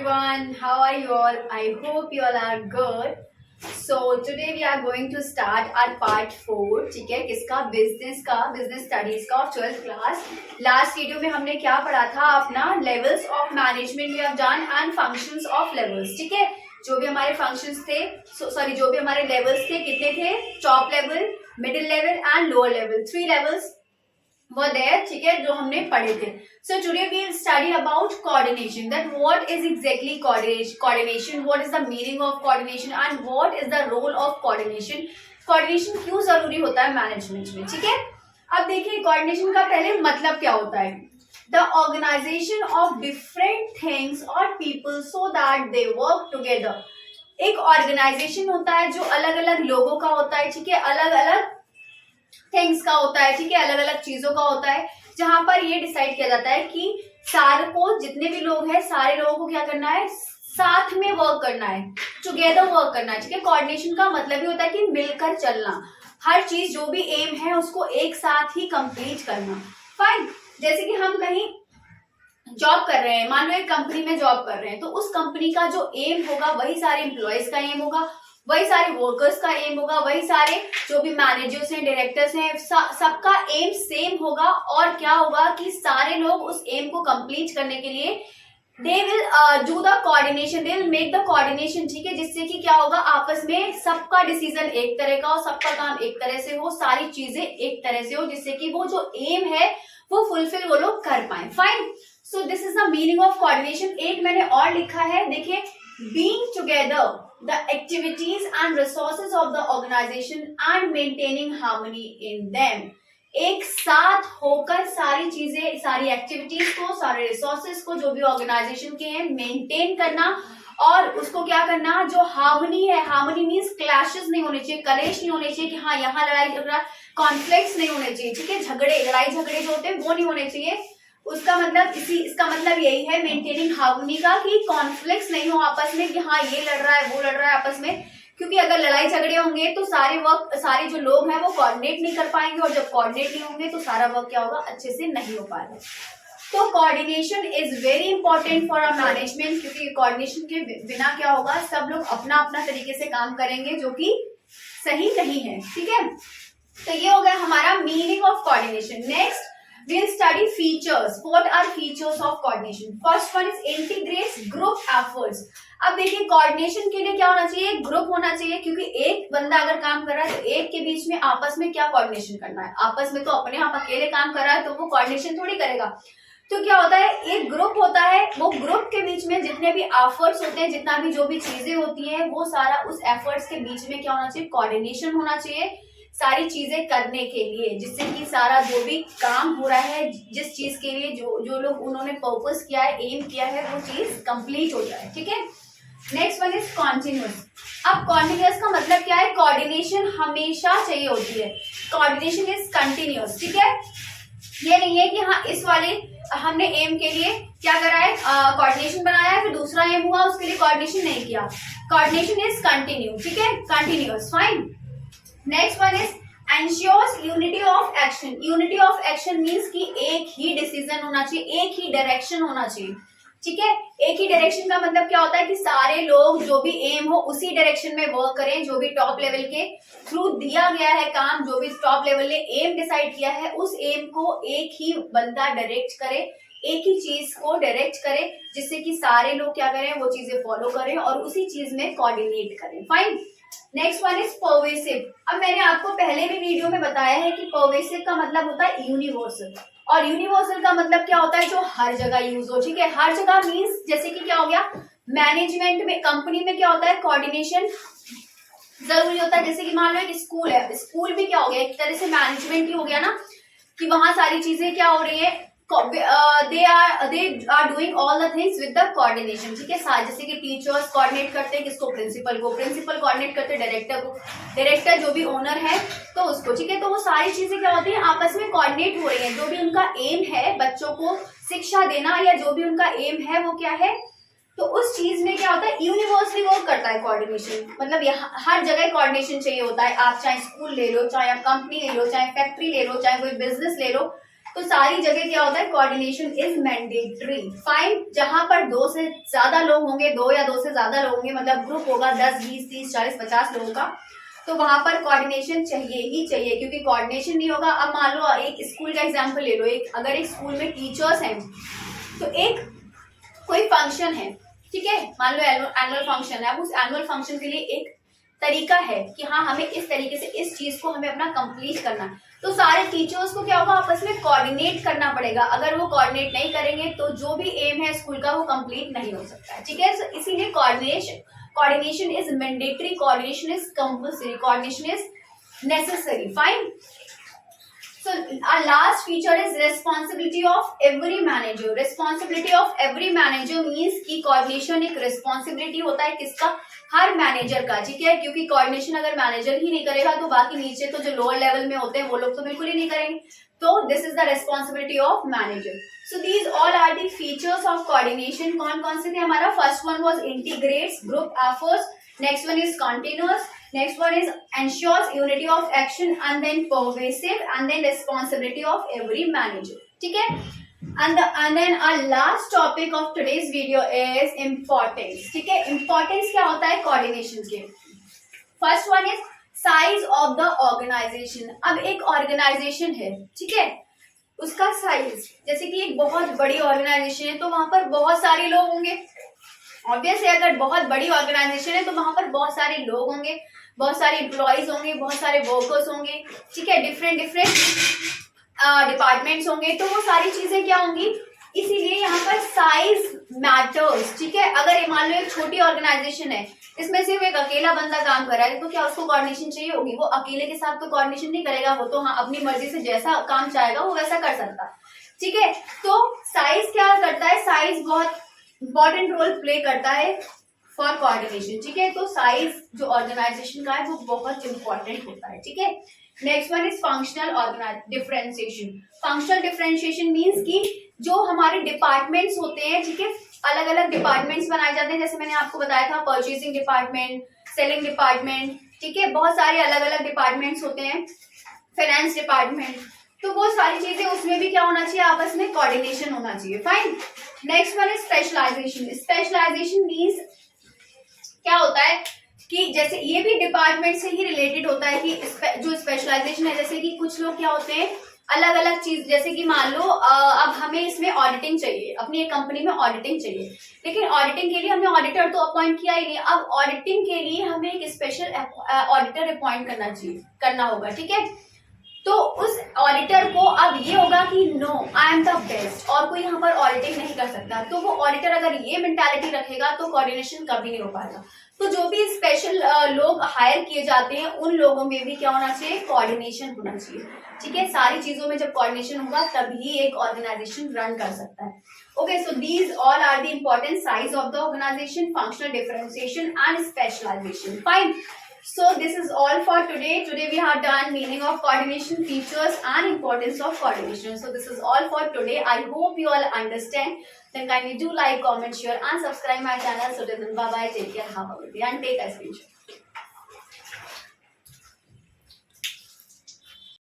everyone, how are you all? I hope you all are good. So today we are going to start our part 4. ठीक है, किसका? Business studies का और 12th class. Last video में हमने क्या पढ़ा था? अपना levels of management we have done and functions of levels. ठीक है, जो भी हमारे फंक्शंस थे, जो भी हमारे लेवल्स थे, कितने थे? Top level, middle level and lower level. 3 levels वो देयर. ठीक है, जो हमने पढ़े थे. So today we will study about coordination. That what is exactly coordination? What is the meaning of coordination and what is the role of coordination? Coordination क्यों जरूरी होता है मैनेजमेंट में? ठीक है, अब देखिए coordination का पहले मतलब क्या होता है. The organization of different things or people so that they work together. एक ऑर्गेनाइजेशन होता है जो अलग अलग लोगों का होता है. ठीक है, अलग अलग थिंग्स का होता है. ठीक है, अलग अलग चीजों का होता है, जहां पर ये डिसाइड किया जाता है कि सारे को, जितने भी लोग हैं, सारे लोगों को क्या करना है? साथ में वर्क करना है, टुगेदर वर्क करना है. ठीक है, कोऑर्डिनेशन का मतलब ही होता है कि मिलकर चलना, हर चीज जो भी एम है उसको एक साथ ही कंप्लीट करना. फाइन. जैसे कि हम कहीं जॉब कर रहे हैं, मान लो एक कंपनी में जॉब कर रहे हैं, तो उस कंपनी का जो एम होगा वही सारे एम्प्लॉयज का एम होगा, वही सारे वर्कर्स का एम होगा, वही सारे जो भी मैनेजर्स हैं, डायरेक्टर्स हैं, सबका एम सेम होगा. और क्या होगा कि सारे लोग उस एम को कंप्लीट करने के लिए they will do the coordination, they will make the coordination. ठीक है, जिससे कि क्या होगा, आपस में सबका डिसीजन एक तरह का हो, सबका काम एक तरह से हो, सारी चीजें एक तरह से हो, जिससे कि वो जो एम है वो फुलफिल वो लोग कर पाए. Fine. So this is the meaning of coordination. एक मैंने और लिखा है, देखिए, being together the activities and resources of the organization and maintaining harmony in them. एक साथ होकर सारी चीजें, सारी एक्टिविटीज को, सारे रिसोर्सेज को, जो भी ऑर्गेनाइजेशन के हैं, मेंटेन करना और उसको क्या करना, जो हार्मनी है, हार्मनी मीन्स क्लैशेस नहीं होने चाहिए, कलेश नहीं होने चाहिए कि हाँ यहाँ लड़ाई झगड़ा, कॉन्फ्लिक्ट्स नहीं होने चाहिए. ठीक है, लड़ाई झगड़े जो होते हैं वो नहीं होने चाहिए. उसका मतलब इसका मतलब यही है मेंटेनिंग हार्मनी का, कि कॉन्फ्लिक्ट्स नहीं हो आपस में कि हाँ ये लड़ रहा है वो लड़ रहा है आपस में. क्योंकि अगर लड़ाई झगड़े होंगे तो सारे जो लोग हैं वो कोऑर्डिनेट नहीं कर पाएंगे, और जब कोऑर्डिनेट नहीं होंगे तो सारा वर्क क्या होगा, अच्छे से नहीं हो पाएगा. तो coordination is very important for a management, क्योंकि कोऑर्डिनेशन के बिना क्या होगा, सब लोग अपना अपना तरीके से काम करेंगे जो कि सही नहीं है. ठीक है, तो ये हो गया हमारा meaning of coordination. Next we'll study features. What are features of coordination? First one is integrates group efforts. अब देखिए, कोऑर्डिनेशन के लिए क्या होना चाहिए? ग्रुप होना चाहिए, क्योंकि एक बंदा अगर काम कर रहा है तो एक के बीच में आपस में क्या कोऑर्डिनेशन करना है. आपस में तो अपने आप अकेले काम कर रहा है तो वो कोऑर्डिनेशन थोड़ी करेगा. तो क्या होता है, एक ग्रुप होता है, वो ग्रुप के बीच में जितने भी एफर्ट्स होते हैं, जितना भी जो भी चीजें होती हैं, वो सारा उस एफर्ट्स के बीच में क्या होना चाहिए, कोऑर्डिनेशन होना चाहिए सारी चीजें करने के लिए, जिससे कि सारा जो भी काम हो रहा है, जिस चीज के लिए जो लोग उन्होंने पर्पस किया है, एम किया है, वो चीज कंप्लीट हो जाए. ठीक है, नेक्स्ट वन इज कॉन्टिन्यूस. अब कॉन्टिन्यूस का मतलब क्या है? कोऑर्डिनेशन हमेशा चाहिए होती है. Coordination is continuous. ठीक है, ये नहीं है कि हाँ इस वाले हमने एम के लिए क्या करा है, कोऑर्डिनेशन बनाया है, फिर दूसरा एम हुआ उसके लिए कोऑर्डिनेशन नहीं किया. Coordination is continue. ठीक है, continuous. Fine. Next one is ensures unity of action. Unity of action means कि एक ही डिसीजन होना चाहिए, एक ही डायरेक्शन होना चाहिए. ठीक है, एक ही डायरेक्शन का मतलब क्या होता है कि सारे लोग जो भी एम हो उसी डायरेक्शन में वर्क करें. जो भी टॉप लेवल के थ्रू दिया गया है काम, जो भी टॉप लेवल ने एम डिसाइड किया है, उस एम को एक ही बंदा डायरेक्ट करे, एक ही चीज को डायरेक्ट करे, जिससे कि सारे लोग क्या करें, वो चीजें फॉलो करें और उसी चीज में कोऑर्डिनेट करें. Fine. Next one is pervasive. अब मैंने आपको पहले भी वीडियो में बताया है कि पर्वेसिव का मतलब होता है यूनिवर्सल, और यूनिवर्सल का मतलब क्या होता है, जो हर जगह यूज हो. ठीक है, हर जगह मीन्स जैसे कि क्या हो गया, मैनेजमेंट में, कंपनी में क्या होता है, कोऑर्डिनेशन जरूरी होता है. जैसे कि मान लो एक स्कूल है, स्कूल भी क्या हो गया, एक तरह से मैनेजमेंट ही हो गया ना, कि वहां सारी चीजें क्या हो रही है, they are doing all the things with the coordination. ठीक है, जैसे कि टीचर्स कोऑर्डिनेट करते हैं किसको, प्रिंसिपल कोऑर्डिनेट करते हैं डायरेक्टर को, डायरेक्टर जो भी ओनर है तो उसको. ठीक है, तो वो सारी चीजें क्या होती है, आपस में कोऑर्डिनेट हो रही है. जो भी उनका एम है बच्चों को शिक्षा देना, या जो भी उनका एम है वो क्या है, तो उस चीज में क्या होता है, यूनिवर्सली वर्क करता है कोऑर्डिनेशन. मतलब यहाँ हर जगह कोऑर्डिनेशन चाहिए होता है. आप चाहे स्कूल ले लो, चाहे आप कंपनी ले लो, चाहे फैक्ट्री ले लो, चाहे कोई बिजनेस ले लो, तो सारी जगह क्या होता है, कोऑर्डिनेशन इज मैंडेटरी। फाइन, जहां पर 2 से ज्यादा लोग होंगे, 2 या 2 से ज्यादा लोग होंगे, मतलब ग्रुप होगा 10, 20, 30, 40, 50 लोगों का, तो वहां पर कोऑर्डिनेशन चाहिए ही चाहिए, क्योंकि कोऑर्डिनेशन नहीं होगा। अब मान लो एक स्कूल का एग्जांपल ले लो, अगर एक स्कूल में टीचर्स हैं, तो एक कोई फंक्शन है, ठीक है, मान लो एनुअल फंक्शन है, अब उस एनुअल फंक्शन के लिए एक तरीका है कि हाँ हमें इस तरीके से इस चीज को हमें अपना कंप्लीट करना है, तो सारे टीचर्स को क्या होगा, आपस में कोऑर्डिनेट करना पड़ेगा। अगर वो कोऑर्डिनेट नहीं करेंगे तो जो भी एम है स्कूल का वो कंप्लीट नहीं हो सकता है, ठीक है। इसीलिए coordination is mandatory, coordination is compulsory, coordination is necessary. Fine, so our last feature is responsibility of every manager. Responsibility of every manager means कि coordination एक responsibility होता है किसका, हर मैनेजर का, ठीक है, क्योंकि कोऑर्डिनेशन अगर मैनेजर ही नहीं करेगा तो बाकी नीचे तो जो लोअर लेवल में होते हैं वो लोग तो बिल्कुल ही नहीं करेंगे। तो this is the responsibility of manager. So these all are the features of coordination. कौन कौन से थे हमारा, first one was integrates group efforts, next one is continuous, next one is ensures unity of action, and then pervasive, and then responsibility of every manager, ठीक है। and then our last topic of today's video is importance, ठीक है। importance क्या होता है coordination के, first one is size of the organization। अब एक organization है, ठीक है, उसका साइज, जैसे कि एक बहुत बड़ी ऑर्गेनाइजेशन है तो वहां पर बहुत सारे लोग होंगे, ऑब्वियसली अगर बहुत बड़ी ऑर्गेनाइजेशन है तो वहां पर बहुत सारे लोग होंगे, बहुत सारे एम्प्लॉयज होंगे, बहुत सारे वर्कर्स होंगे, ठीक है, डिफरेंट डिपार्टमेंट्स होंगे, तो वो सारी चीजें क्या होंगी, इसीलिए यहाँ पर साइज मैटर्स, ठीक है। अगर मान लो एक छोटी ऑर्गेनाइजेशन है, इसमें सिर्फ एक अकेला बंदा काम कर रहा है, तो क्या उसको कोऑर्डिनेशन चाहिए होगी, वो अकेले के साथ तो कोऑर्डिनेशन नहीं करेगा, वो तो हाँ अपनी मर्जी से जैसा काम चाहेगा वो वैसा कर सकता है, ठीक है। तो साइज क्या करता है, साइज बहुत इंपॉर्टेंट रोल प्ले करता है फॉर कोऑर्डिनेशन, ठीक है। तो साइज जो ऑर्गेनाइजेशन का है वो बहुत इंपॉर्टेंट होता है, ठीक है। Next one is functional differentiation. Functional differentiation means कि जो हमारे डिपार्टमेंट्स होते हैं, ठीक है, अलग अलग डिपार्टमेंट्स बनाए जाते हैं, जैसे मैंने आपको बताया था परचेसिंग डिपार्टमेंट, सेलिंग डिपार्टमेंट, ठीक है, बहुत सारे अलग अलग डिपार्टमेंट्स होते हैं, फाइनेंस डिपार्टमेंट, तो वो सारी चीजें उसमें भी क्या होना चाहिए, आपस में कोऑर्डिनेशन होना चाहिए। Fine, next one is specialization. Specialization means क्या होता है कि जैसे ये भी डिपार्टमेंट से ही रिलेटेड होता है कि जो स्पेशलाइजेशन है, जैसे कि कुछ लोग क्या होते हैं अलग अलग चीज, जैसे कि मान लो अब हमें इसमें ऑडिटिंग चाहिए, अपनी एक कंपनी में ऑडिटिंग चाहिए, लेकिन ऑडिटिंग के लिए हमने ऑडिटर तो अपॉइंट किया ही नहीं, अब ऑडिटिंग के लिए हमें एक स्पेशल ऑडिटर अपॉइंट करना होगा, ठीक है। तो उस ऑडिटर को अब ये होगा कि no I am the best और कोई यहाँ पर ऑडिटिंग नहीं कर सकता, तो वो ऑडिटर अगर ये मेंटालिटी रखेगा तो कोऑर्डिनेशन कभी नहीं हो पाएगा। तो जो भी स्पेशल लोग हायर किए जाते हैं उन लोगों में भी क्या होना चाहिए, कोऑर्डिनेशन होना चाहिए, ठीक है। सारी चीजों में जब कोऑर्डिनेशन होगा तभी एक ऑर्गेनाइजेशन रन कर सकता है। Okay, so these all are the important size of the organization, functional differentiation and specialization. Fine, so this is all for today. Today we have done meaning of coordination, features and importance of coordination. So this is all for today. I hope you all understand. Then kindly do like, comment, share and subscribe my channel. So till then, bye bye, take care, have a good day and take a screenshot.